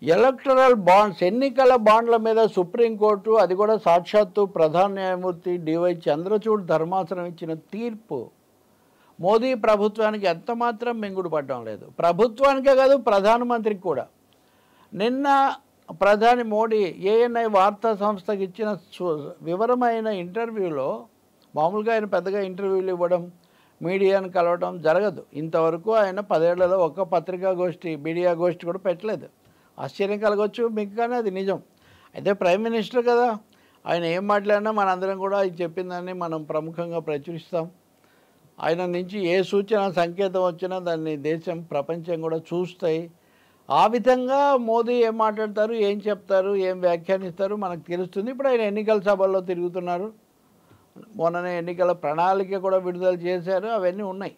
Electoral bonds ఎన్నికల బాండ్ల మీద సుప్రీంకోర్టు అది కూడా సాక్షాత్తు ప్రధాన న్యాయమూర్తి డివై చంద్రచూడ్ ధర్మాసనం ఇచ్చిన తీర్పు మోదీ ప్రభుత్వానికి ఎంతమాత్రం మింగుడు పడడం లేదు. ప్రభుత్వానికే కాదు ప్రధానమంత్రికి కూడా. నిన్న ప్రధాని మోడీ ఏఎన్ఐ వార్తా సంస్థకి ఇచ్చిన వివరమైన ఇంటర్వ్యూలో, మామూలుగా ఆయన పెద్దగా ఇంటర్వ్యూలు ఇవ్వడం మీడియాను కలవడం జరగదు. ఇంతవరకు ఆయన 10 ఏళ్లలో ఒక్క పత్రికా గోష్ఠి మీడియా గోష్ఠి కూడా పెట్టలేదు. ఆశ్చర్యం కలగవచ్చు మీకు, కానీ అది నిజం. అయితే ప్రైమ్ మినిస్టర్ కదా, ఆయన ఏం మాట్లాడినా మనందరం కూడా ఆయన చెప్పిందని మనం ప్రముఖంగా ప్రచురిస్తాం. ఆయన నుంచి ఏ సూచన సంకేతం వచ్చినా దాన్ని దేశం ప్రపంచం కూడా చూస్తాయి. ఆ విధంగా మోదీ ఏం మాట్లాడతారు, ఏం చెప్తారు, ఏం వ్యాఖ్యానిస్తారు మనకు తెలుస్తుంది. ఇప్పుడు ఆయన ఎన్నికల సభల్లో తిరుగుతున్నారు. మొన్ననే ఎన్నికల ప్రణాళిక కూడా విడుదల చేశారు. అవన్నీ ఉన్నాయి.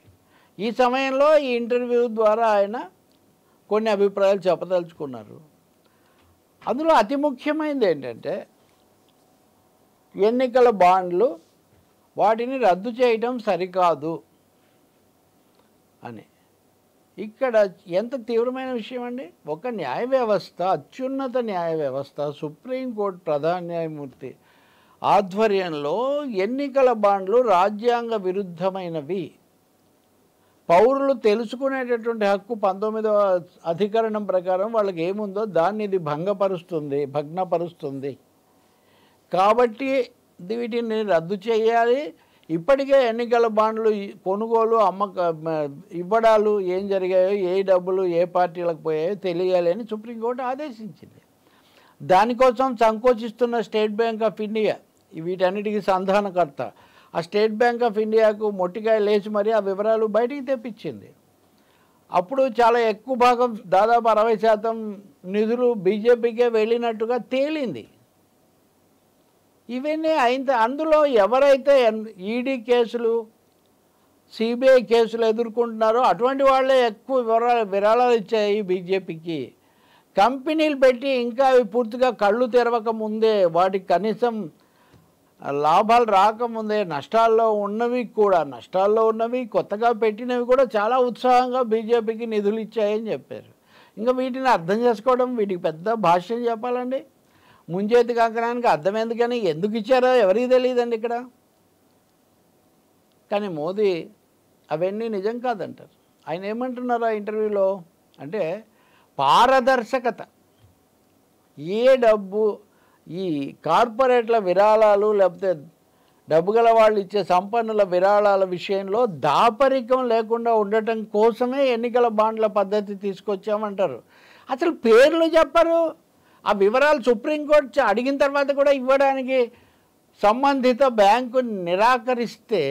ఈ సమయంలో ఈ ఇంటర్వ్యూ ద్వారా ఆయన కొన్ని అభిప్రాయాలు చెప్పదలుచుకున్నారు. అందులో అతి ముఖ్యమైనది ఏంటంటే ఎన్నికల బాండ్లు వాటిని రద్దు చేయడం సరికాదు అని. ఇక్కడ ఎంత తీవ్రమైన విషయం అండి. ఒక న్యాయ వ్యవస్థ, అత్యున్నత న్యాయ వ్యవస్థ, సుప్రీంకోర్టు ప్రధాన న్యాయమూర్తి ఆధ్వర్యంలో ఎన్నికల బాండ్లు రాజ్యాంగ విరుద్ధమైనవి, పౌరులు తెలుసుకునేటటువంటి హక్కు 19వ అధికరణం ప్రకారం వాళ్ళకి ఏముందో దాన్ని ఇది భగ్నపరుస్తుంది. కాబట్టి వీటిని రద్దు చేయాలి. ఇప్పటికే ఎన్నికల బాండ్లు కొనుగోలు, ఇవ్వడాలు ఏం జరిగాయో, ఏ డబ్బులు ఏ పార్టీలకు పోయాయో తెలియాలి అని సుప్రీంకోర్టు ఆదేశించింది. దానికోసం సంకోచిస్తున్న స్టేట్ బ్యాంక్ ఆఫ్ ఇండియా, వీటన్నిటికీ సంధానకర్త, ఆ స్టేట్ బ్యాంక్ ఆఫ్ ఇండియాకు మొట్టికాయ లేచి మరి ఆ వివరాలు బయటికి తెప్పించింది. అప్పుడు చాలా ఎక్కువ భాగం, దాదాపు 60% నిధులు బీజేపీకే వెళ్ళినట్టుగా తేలింది. ఇవన్నీ అందులో ఎవరైతే ఈడీ కేసులు, సిబిఐ కేసులు ఎదుర్కొంటున్నారో అటువంటి వాళ్ళే ఎక్కువ విరాళాలు ఇచ్చాయి బీజేపీకి. కంపెనీలు పెట్టి ఇంకా అవి పూర్తిగా కళ్ళు తెరవక ముందే, వాటికి కనీసం లాభాలు రాకముందే నష్టాల్లో ఉన్నవి కొత్తగా పెట్టినవి కూడా చాలా ఉత్సాహంగా బీజేపీకి నిధులు ఇచ్చాయని చెప్పారు. ఇంకా వీటిని అర్థం చేసుకోవడం, వీటికి పెద్ద భాష్యం చెప్పాలండి. ముంచేతి కంకణానికి అర్థం ఎందుకని, ఎందుకు ఇచ్చారో ఎవరికి తెలియదండి ఇక్కడ. కానీ మోదీ అవన్నీ నిజం కాదంటారు. ఆయన ఏమంటున్నారు ఆ ఇంటర్వ్యూలో అంటే, పారదర్శకత, ఏ డబ్బు, ఈ కార్పొరేట్ల విరాళాలు లేకపోతే డబ్బు గల వాళ్ళు ఇచ్చే సంపన్నుల విరాళాల విషయంలో దాపరికం లేకుండా ఉండటం కోసమే ఎన్నికల బాండ్ల పద్ధతి తీసుకొచ్చామంటారు. అసలు పేర్లు చెప్పరు. ఆ వివరాలు సుప్రీంకోర్టు అడిగిన తర్వాత కూడా ఇవ్వడానికి సంబంధిత బ్యాంకు నిరాకరిస్తే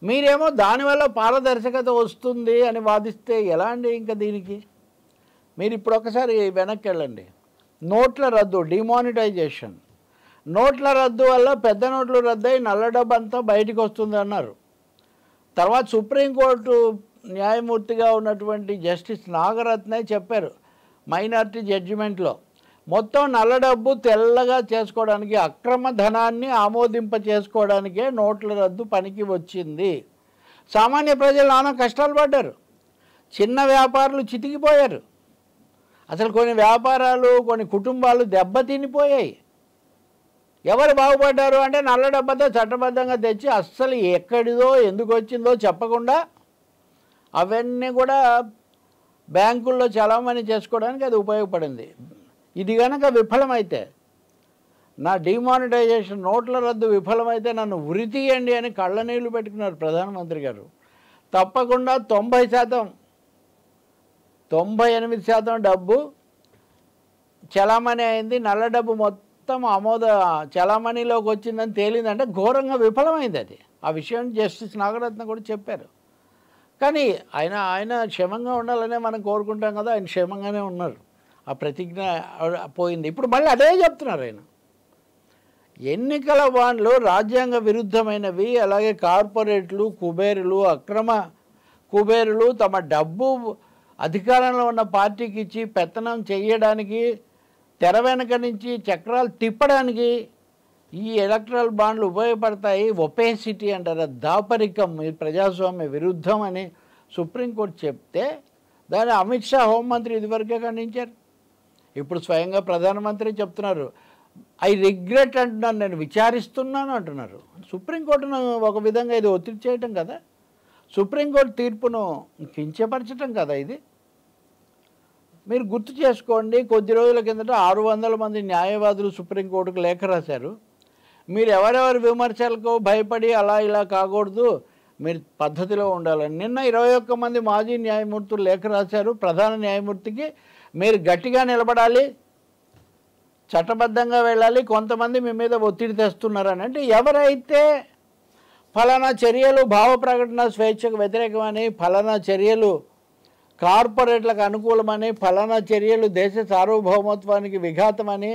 మీరేమో దానివల్ల పారదర్శకత వస్తుంది అని వాదిస్తే ఎలా అండి? ఇంకా దీనికి మీరు ఇప్పుడు ఒకసారి వెనక్కి వెళ్ళండి. నోట్ల రద్దు, డిమానిటైజేషన్, నోట్ల రద్దు వల్ల పెద్ద నోట్లు రద్దయి నల్ల డబ్బు అంతా బయటకు వస్తుంది అన్నారు. తర్వాత సుప్రీంకోర్టు న్యాయమూర్తిగా ఉన్నటువంటి జస్టిస్ నాగరత్నే చెప్పారు మైనారిటీ జడ్జిమెంట్లో, మొత్తం నల్ల డబ్బు తెల్లగా చేసుకోవడానికి, అక్రమ ధనాన్ని ఆమోదింప చేసుకోవడానికే నోట్ల రద్దు పనికి వచ్చింది. సామాన్య ప్రజలు నానా కష్టాలు పడ్డారు. చిన్న వ్యాపారులు చితికిపోయారు. అసలు కొన్ని వ్యాపారాలు, కొన్ని కుటుంబాలు దెబ్బతినిపోయాయి. ఎవరు బాగుపడ్డారు అంటే నల్ల డబ్బతో చట్టబద్ధంగా తెచ్చి అస్సలు ఎక్కడిదో ఎందుకు వచ్చిందో చెప్పకుండా అవన్నీ కూడా బ్యాంకుల్లో చలామణి చేసుకోవడానికి అది ఉపయోగపడింది. ఇది కనుక విఫలమైతే, నా డిమానిటైజేషన్ నోట్ల రద్దు విఫలమైతే నన్ను ఉరి తీయండి అని కళ్ళనీళ్ళు పెట్టుకున్నారు ప్రధానమంత్రి గారు. తప్పకుండా 98% డబ్బు చలామణి అయింది, నల్ల డబ్బు మొత్తం చలామణిలోకి వచ్చిందని తేలిందంటే ఘోరంగా విఫలమైంది అది. ఆ విషయం జస్టిస్ నాగరత్న కూడా చెప్పారు. కానీ ఆయన క్షేమంగా ఉండాలనే మనం కోరుకుంటాం కదా, ఆయన క్షేమంగానే ఉన్నారు. ఆ ప్రతిజ్ఞ పోయింది. ఇప్పుడు మళ్ళీ అదే చెప్తున్నారు ఆయన. ఎన్నికల బాండ్లు రాజ్యాంగ విరుద్ధమైనవి, అలాగే కార్పొరేట్లు, అక్రమ కుబేరులు తమ డబ్బు అధికారంలో ఉన్న పార్టీకి ఇచ్చి పెత్తనం చేయడానికి, తెర వెనక నుంచి చక్రాలు తిప్పడానికి ఈ ఎలక్ట్రల్ బాండ్లు ఉపయోగపడతాయి. ఒపేసిటీ అంటారు, దాపరికం, ప్రజాస్వామ్య విరుద్ధం అని సుప్రీంకోర్టు చెప్తే దాన్ని అమిత్ షా హోంమంత్రి ఇదివరకే ఖండించారు. ఇప్పుడు స్వయంగా ప్రధానమంత్రి చెప్తున్నారు, ఐ రిగ్రెట్ అంటున్నారు, నేను విచారిస్తున్నాను అంటున్నారు. సుప్రీంకోర్టును ఒక విధంగా ఇది ఒత్తిడి చేయటం కదా, సుప్రీంకోర్టు తీర్పును కించపరచటం కదా ఇది. మీరు గుర్తు చేసుకోండి, కొద్ది రోజుల కిందట 600 మంది న్యాయవాదులు సుప్రీంకోర్టుకు లేఖ రాశారు. మీరు ఎవరెవరి విమర్శలకు భయపడి అలా ఇలా కాకూడదు, మీరు పద్ధతిలో ఉండాలని. నిన్న 21 మంది మాజీ న్యాయమూర్తులు లేఖ రాశారు ప్రధాన న్యాయమూర్తికి, మీరు గట్టిగా నిలబడాలి, చట్టబద్ధంగా వెళ్ళాలి, కొంతమంది మీ మీద ఒత్తిడి తెస్తున్నారని. అంటే ఎవరైతే ఫలానా చర్యలు భావ ప్రకటన స్వేచ్ఛకు వ్యతిరేకమని, ఫలానా చర్యలు కార్పొరేట్లకు అనుకూలమని, ఫలానా చర్యలు దేశ సార్వభౌమత్వానికి విఘాతమని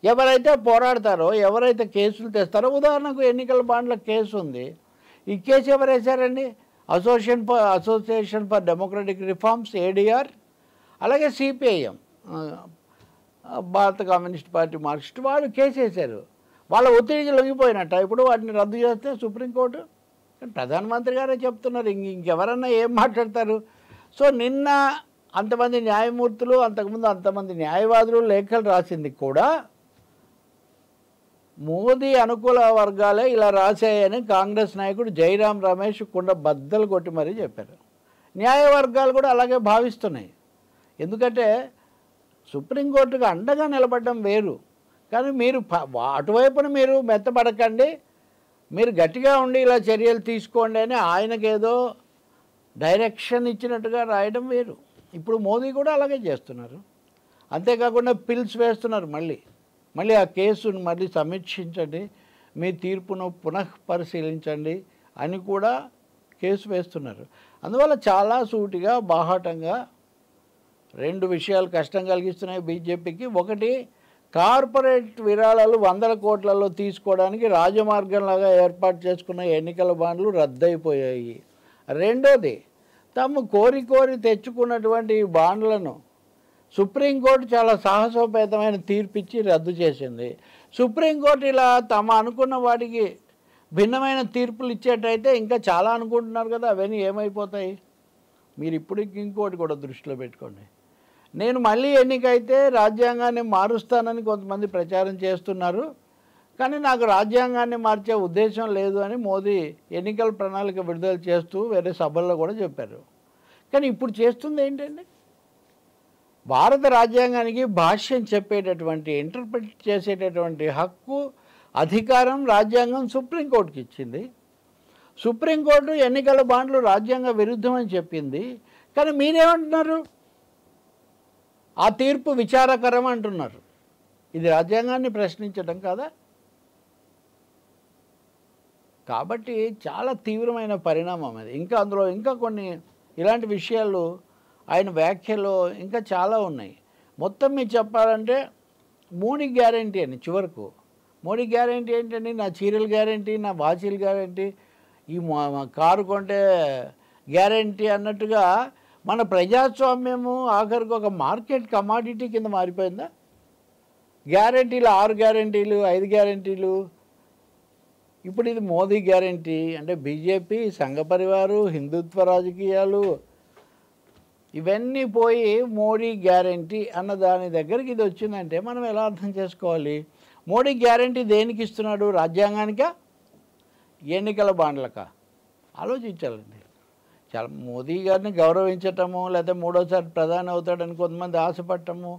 ఎవరైతే పోరాడతారో, ఎవరైతే కేసులు తెస్తారో, ఉదాహరణకు ఎన్నికల బాండ్ల కేసు ఉంది, ఈ కేసు ఎవరు వేశారండి? Association for Democratic Reforms, ADR, అలాగే సిపిఐఎం, భారత కమ్యూనిస్ట్ పార్టీ, మార్క్సిస్ట్, వాళ్ళు కేసు వేశారు. వాళ్ళ ఒత్తిడికి లొంగిపోయినట్ట ఇప్పుడు వాటిని రద్దు చేస్తే సుప్రీంకోర్టు. ప్రధానమంత్రి గారే చెప్తున్నారు, ఇంకెవరన్నా ఏం మాట్లాడతారు? సో నిన్న అంతమంది న్యాయమూర్తులు, అంతకుముందు అంతమంది న్యాయవాదులు లేఖలు రాసింది కూడా మోదీ అనుకూల వర్గాలే ఇలా రాశాయని కాంగ్రెస్ నాయకుడు జైరాం రమేష్ కుండ బద్దలు కొట్టి మరీ చెప్పారు. న్యాయవర్గాలు కూడా అలాగే భావిస్తున్నాయి. ఎందుకంటే సుప్రీంకోర్టుకు అండగా నిలబడడం వేరు, కానీ మీరు అటువైపున మీరు మెత్తపడకండి, మీరు గట్టిగా ఉండి ఇలా చర్యలు తీసుకోండి అని ఆయనకేదో డైరెక్షన్ ఇచ్చినట్టుగా రాయడం వేరు. ఇప్పుడు మోదీ కూడా అలాగే చేస్తున్నారు. అంతేకాకుండా పిల్స్ వేస్తున్నారు, మళ్ళీ ఆ కేసును మళ్ళీ సమీక్షించండి, మీ తీర్పును పునఃపరిశీలించండి అని కూడా కేసు వేస్తున్నారు. అందువల్ల చాలా సూటిగా బాహాటంగా రెండు విషయాలు కష్టం కలిగిస్తున్నాయి బీజేపీకి. ఒకటి, కార్పొరేట్ విరాళాలు 100 కోట్లలో తీసుకోవడానికి రాజమార్గంలాగా ఏర్పాటు చేసుకున్న ఎన్నికల బాండ్లు రద్దయిపోయాయి. రెండోది, తాము కోరి తెచ్చుకున్నటువంటి బాండ్లను సుప్రీంకోర్టు చాలా సాహసోపేతమైన తీర్పిచ్చి రద్దు చేసింది. సుప్రీంకోర్టు ఇలా తమ అనుకున్న వాటికి భిన్నమైన తీర్పులు ఇచ్చేటైతే ఇంకా చాలా అనుకుంటున్నారు కదా, అవన్నీ ఏమైపోతాయి? మీరు ఇప్పుడు ఇంకోటి కూడా దృష్టిలో పెట్టుకోండి. నేను మళ్ళీ ఎన్నికైతే రాజ్యాంగాన్ని మారుస్తానని కొంతమంది ప్రచారం చేస్తున్నారు, కానీ నాకు రాజ్యాంగాన్ని మార్చే ఉద్దేశం లేదు అని మోదీ ఎన్నికల ప్రణాళిక విడుదల చేస్తూ వేరే సభల్లో కూడా చెప్పారు. కానీ ఇప్పుడు చేస్తుంది ఏంటండి? భారత రాజ్యాంగానికి భాష్యం చెప్పేటటువంటి, ఇంటర్ప్రిట్ చేసేటటువంటి హక్కు, అధికారం రాజ్యాంగం సుప్రీంకోర్టుకి ఇచ్చింది. సుప్రీంకోర్టు ఎన్నికల బాండ్లు రాజ్యాంగ విరుద్ధమని చెప్పింది, కానీ మీరేమంటున్నారు? ఆ తీర్పు విచారకరం అంటున్నారు. ఇది రాజ్యాంగాన్ని ప్రశ్నించడం కాదా? కాబట్టి చాలా తీవ్రమైన పరిణామం అది. ఇంకా అందులో ఇంకా కొన్ని ఇలాంటి విషయాలు ఆయన వ్యాఖ్యలో ఇంకా చాలా ఉన్నాయి. మొత్తం మీరు చెప్పాలంటే మోడీ గ్యారంటీ అని చివరకు, మోడీ గ్యారంటీ ఏంటండి? నా చీరలు గ్యారంటీ, నా వాచీలు గ్యారంటీ, ఈ కారు కొంటే గ్యారంటీ అన్నట్టుగా మన ప్రజాస్వామ్యము ఆఖరికి ఒక మార్కెట్ కమాడిటీ కింద మారిపోయిందా? గ్యారంటీలు 6 గ్యారంటీలు, 5 గ్యారంటీలు. ఇప్పుడు ఇది మోదీ గ్యారంటీ అంటే బీజేపీ, సంఘ పరివారు, హిందుత్వ రాజకీయాలు ఇవన్నీ పోయి మోడీ గ్యారంటీ అన్న దాని దగ్గరికి ఇది వచ్చిందంటే మనం ఎలా అర్థం చేసుకోవాలి? మోడీ గ్యారంటీ దేనికి ఇస్తున్నాడు? రాజ్యాంగానికా, ఎన్నికల బాండ్లకా? ఆలోచించాలండి. చాలా మోదీ గారిని గౌరవించటము, లేకపోతే మూడోసారి ప్రధాని అవుతాడని కొంతమంది ఆశపడటము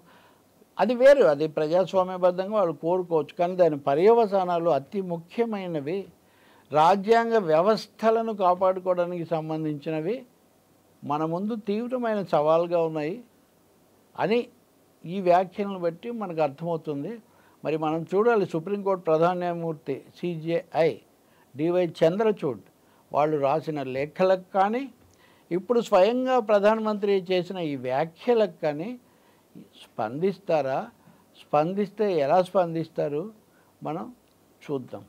అది వేరు, అది ప్రజాస్వామ్యబద్ధంగా వాళ్ళు కోరుకోవచ్చు. కానీ దాని పర్యవసానాలు అతి ముఖ్యమైనవి, రాజ్యాంగ వ్యవస్థలను కాపాడుకోవడానికి సంబంధించినవి మన ముందు తీవ్రమైన సవాల్గా ఉన్నాయి అని ఈ వ్యాఖ్యలను బట్టి మనకు అర్థమవుతుంది. మరి మనం చూడాలి, సుప్రీంకోర్టు ప్రధాన న్యాయమూర్తి సిజేఐ డివై చంద్రచూడ్ వాళ్ళు రాసిన లేఖలకు కానీ, ఇప్పుడు స్వయంగా ప్రధానమంత్రి చేసిన ఈ వ్యాఖ్యలకు కానీ స్పందిస్తారా? స్పందిస్తే ఎలా స్పందిస్తారు మనం చూద్దాం.